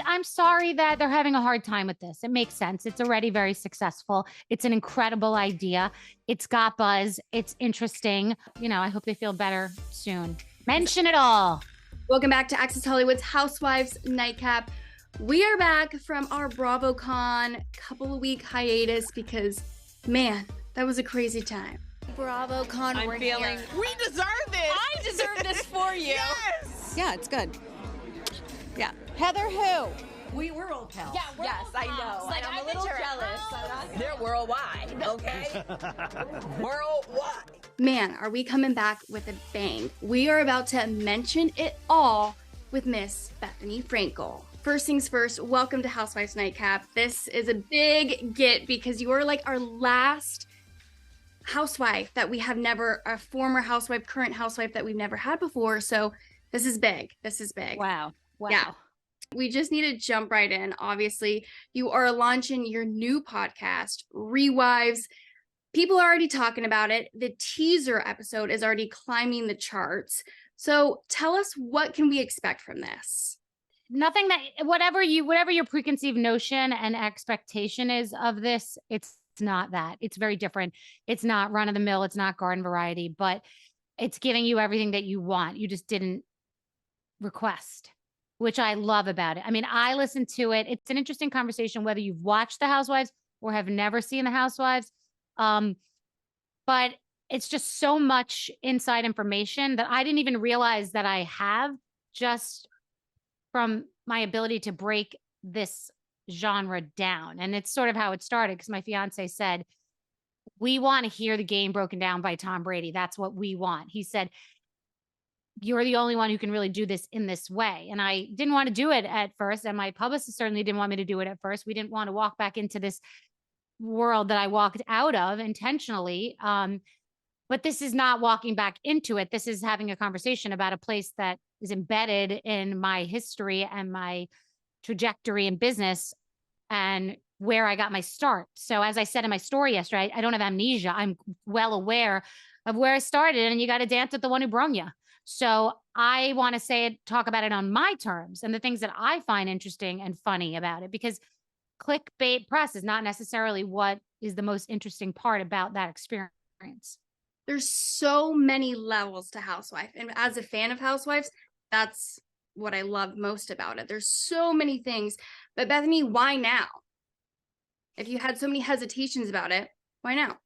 I'm sorry that they're having a hard time with this. It makes sense. It's already very successful. It's an incredible idea. It's got buzz. It's interesting. I hope they feel better soon. Mention it all. Welcome back to Access Hollywood's Housewives Nightcap. We are back from our BravoCon couple of week hiatus because, man, that was a crazy time. BravoCon, I'm feeling here. we deserve this. I deserve this for you. Yes. Yeah, it's good. Yeah. Heather who? We're all pals. Yeah, yes, I know. Like, I'm a little jealous. They're worldwide, okay? Worldwide. Man, are we coming back with a bang. We are about to mention it all with Miss Bethenny Frankel. First things first, welcome to Housewives Nightcap. This is a big get because you are like our last housewife that we have never, a former housewife, current housewife that we've never had before. So this is big. This is big. Wow. Yeah. We just need to jump right in. Obviously, you are launching your new podcast, ReWives. People are already talking about it. The teaser episode is already climbing the charts. So tell us, what can we expect from this? Nothing that whatever your preconceived notion and expectation is of this, it's not that. It's very different. It's not run of the mill. It's not garden variety, but it's giving you everything that you want. You just didn't request, which I love about it. I mean, I listened to it. It's an interesting conversation, whether you've watched The Housewives or have never seen The Housewives. But it's just so much inside information that I didn't even realize that I have, just from my ability to break this genre down. And it's sort of how it started, because my fiance said, we want to hear the game broken down by Tom Brady. That's what we want. He said, you're the only one who can really do this in this way. And I didn't want to do it at first. And my publicist certainly didn't want me to do it at first. We didn't want to walk back into this world that I walked out of intentionally. But this is not walking back into it. This is having a conversation about a place that is embedded in my history and my trajectory in business and where I got my start. So as I said in my story yesterday, I don't have amnesia. I'm well aware of where I started, and you got to dance with the one who brung you. So I want to talk about it on my terms and the things that I find interesting and funny about it, because clickbait press is not necessarily what is the most interesting part about that experience. There's so many levels to Housewife. And as a fan of Housewives, that's what I love most about it. There's so many things. But Bethenny, why now? If you had so many hesitations about it, why now?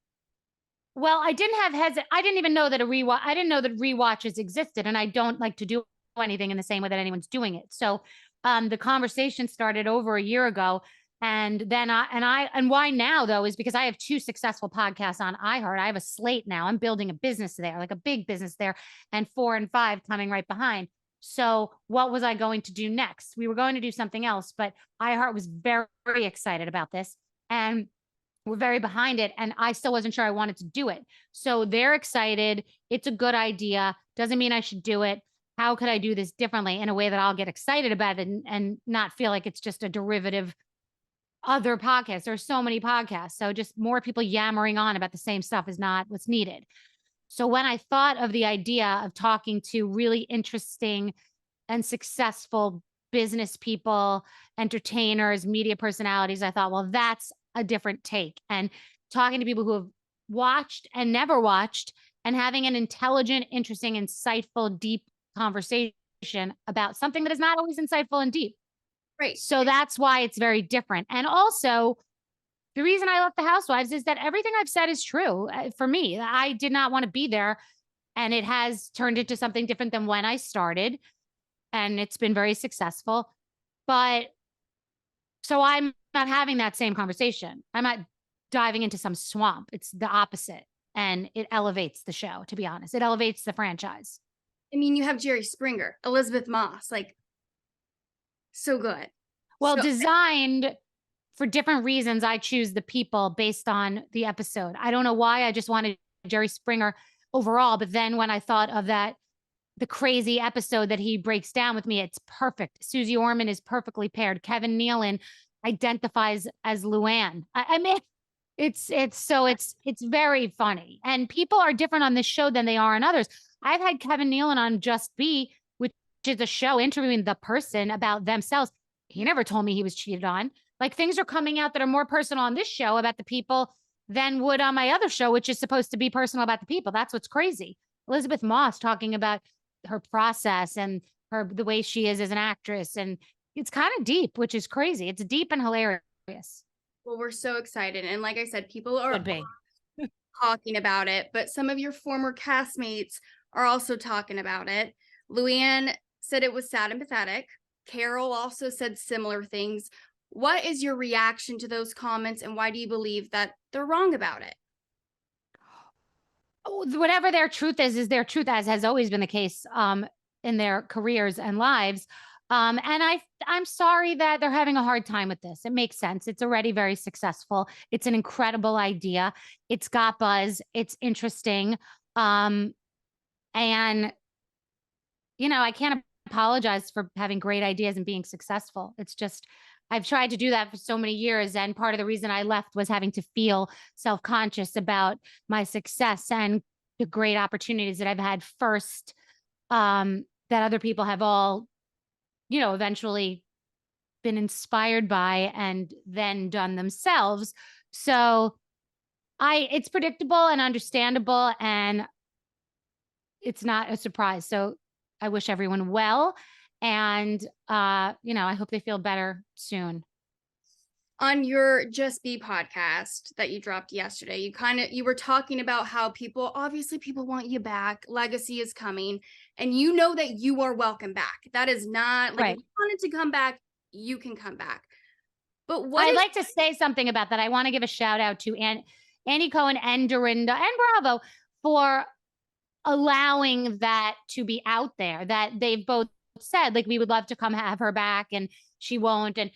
Well, I didn't even know that I didn't know that rewatches existed, and I don't like to do anything in the same way that anyone's doing it. So the conversation started over a year ago. And then and why now though, is because I have 2 successful podcasts on iHeart. I have a slate now. I'm building a business there, like a big business there, and 4 and 5 coming right behind. So what was I going to do next? We were going to do something else, but iHeart was very, very excited about this, and we're very behind it. And I still wasn't sure I wanted to do it. So they're excited. It's a good idea. Doesn't mean I should do it. How could I do this differently in a way that I'll get excited about it and not feel like it's just a derivative other podcasts? There's so many podcasts. So just more people yammering on about the same stuff is not what's needed. So when I thought of the idea of talking to really interesting and successful business people, entertainers, media personalities, I thought, well, that's a different take. And talking to people who have watched and never watched, and having an intelligent, interesting, insightful, deep conversation about something that is not always insightful and deep. Right. So that's why it's very different. And also, the reason I left The Housewives is that everything I've said is true for me. I did not want to be there, and it has turned into something different than when I started, and it's been very successful. But so I'm not having that same conversation. I'm not diving into some swamp. It's the opposite, and it elevates the show, to be honest. It elevates the franchise. I mean, you have Jerry Springer, Elizabeth Moss, like, so good. Well, So- designed for different reasons. I choose the people based on the episode. I don't know why. I just wanted Jerry Springer overall. But then when I thought of the crazy episode that he breaks down with me, it's perfect. Susie Orman is perfectly paired. Kevin Nealon identifies as Luann. I mean, it's very funny. And people are different on this show than they are on others. I've had Kevin Nealon on Just Be, which is a show interviewing the person about themselves. he never told me he was cheated on. Like, things are coming out that are more personal on this show about the people than would on my other show, which is supposed to be personal about the people. That's what's crazy. Elizabeth Moss talking about her process and the way she is as an actress. And it's kind of deep, which is crazy. It's deep and hilarious. Well, we're so excited. And like I said, people are Could be. talking about it, but some of your former castmates are also talking about it. Luann said it was sad and pathetic. Carole also said similar things. What is your reaction to those comments, and why do you believe that they're wrong about it? Whatever their truth is their truth, as has always been the case in their careers and lives. And I'm sorry that they're having a hard time with this. It makes sense. It's already very successful. It's an incredible idea. It's got buzz. It's interesting. And I can't apologize for having great ideas and being successful. It's just, I've tried to do that for so many years. And part of the reason I left was having to feel self-conscious about my success and the great opportunities that I've had first, that other people have all, eventually been inspired by and then done themselves. So it's predictable and understandable, and it's not a surprise. So I wish everyone well. And, I hope they feel better soon. On your Just Be podcast that you dropped yesterday, you were talking about how people want you back. Legacy is coming, and you know that you are welcome back. That is not like, Right. if you wanted to come back, you can come back. But I'd like to say something about that. I want to give a shout out to Andy Cohen and Dorinda and Bravo for allowing that to be out there, that they've both said, like, we would love to come have her back and she won't. And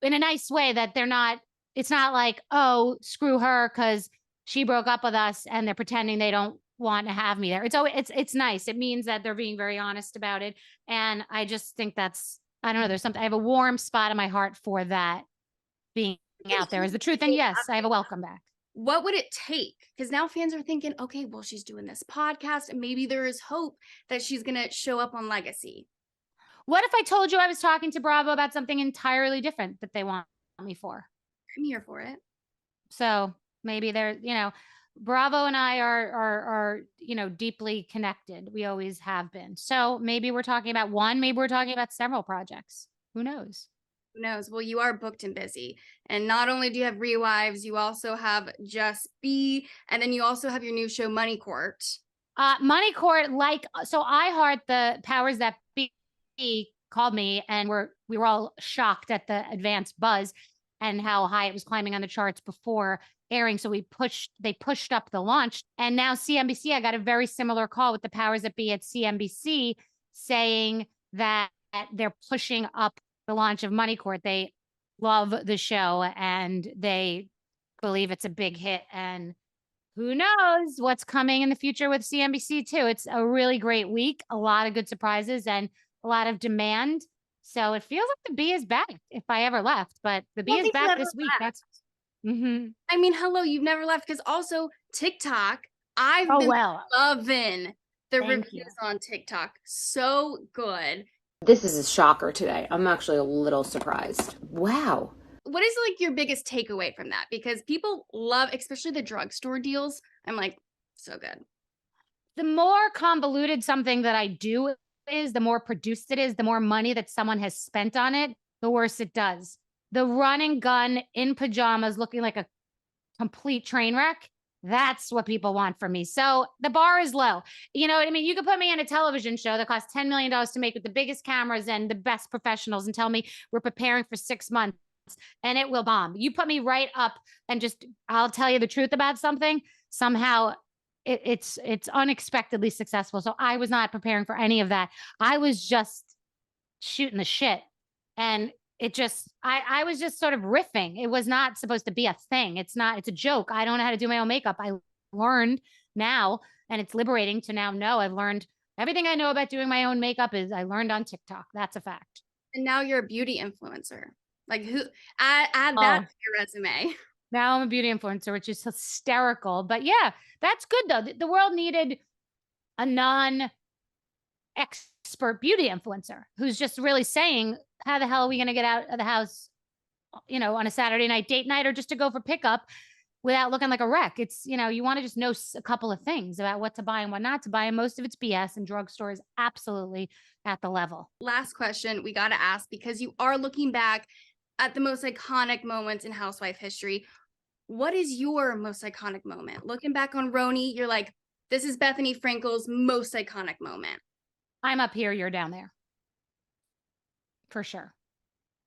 in a nice way, that it's not like, oh, screw her because she broke up with us and they're pretending they don't want to have me there. It's nice. It means that they're being very honest about it. And I just think I don't know, there's something, I have a warm spot in my heart for that being out there as the truth. And yes, I have a welcome back. What would it take? Because now fans are thinking, okay, well, she's doing this podcast, and maybe there is hope that she's going to show up on Legacy. What if I told you I was talking to Bravo about something entirely different that they want me for? I'm here for it. So maybe they're, Bravo and I are deeply connected. We always have been. So maybe we're talking about one, maybe we're talking about several projects. Who knows? Who knows? Well, you are booked and busy. And not only do you have ReWives, you also have Just Be, and then you also have your new show, Money Court. Money Court, so iHeart, the powers that be, called me, and we were all shocked at the advanced buzz and how high it was climbing on the charts before airing. So they pushed up the launch. And now CNBC, I got a very similar call with the powers that be at CNBC saying that they're pushing up the launch of Money Court. They love the show and they believe it's a big hit, and who knows what's coming in the future with CNBC too. It's a really great week, a lot of good surprises and a lot of demand. So it feels like the bee is back if I ever left, but the bee is back this week. That's I mean, hello, you've never left, because also TikTok, I've been loving the reviews on TikTok. So good. This is a shocker today. I'm actually a little surprised. Wow. What is like your biggest takeaway from that? Because people love, especially the drugstore deals. I'm like, so good. The more convoluted something that I do is, the more produced it is, the more money that someone has spent on it, the worse it does. The run and gun in pajamas looking like a complete train wreck, that's what people want from me. So the bar is low. You know what I mean? You could put me in a television show that costs $10 million to make with the biggest cameras and the best professionals and tell me we're preparing for 6 months and it will bomb. You put me right up and I'll tell you the truth about something. Somehow it's unexpectedly successful. So I was not preparing for any of that. I was just shooting the shit. And I was just sort of riffing. It was not supposed to be a thing. It's a joke. I don't know how to do my own makeup. I learned now, and it's liberating to now know I've learned everything I know about doing my own makeup is I learned on TikTok. That's a fact. And now you're a beauty influencer. Like, who add that to your resume. Now I'm a beauty influencer, which is hysterical. But yeah, that's good though. The world needed a non-expert beauty influencer who's just really saying how the hell are we going to get out of the house, on a Saturday night date night, or just to go for pickup without looking like a wreck? It's, you want to just know a couple of things about what to buy and what not to buy. And most of it's BS, and drugstore is absolutely at the level. Last question we got to ask, because you are looking back at the most iconic moments in housewife history. What is your most iconic moment? Looking back on RHONY, you're like, this is Bethenny Frankel's most iconic moment. I'm up here, you're down there. For sure.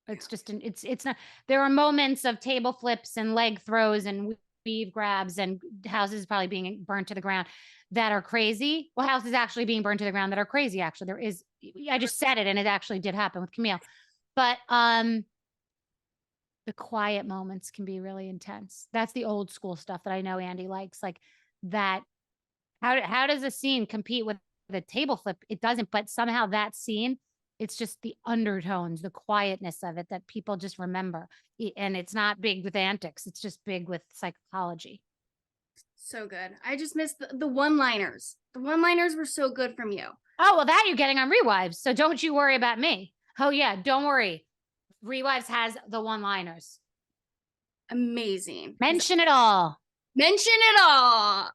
It's just, it's not, there are moments of table flips and leg throws and weave grabs and houses probably being burnt to the ground that are crazy. Well, houses actually being burned to the ground that are crazy. Actually, there is, I just said it and it actually did happen with Camille. But, the quiet moments can be really intense. That's the old school stuff that I know Andy likes, like that. How does a scene compete with the table flip? It doesn't, but somehow that scene, it's just the undertones, the quietness of it that people just remember. And it's not big with antics. It's just big with psychology. So good. I just missed the one-liners. The one-liners were so good from you. Oh, well, that you're getting on ReWives. So don't you worry about me. Oh yeah, don't worry. ReWives has the one-liners. Amazing. Mention it all. Mention it all.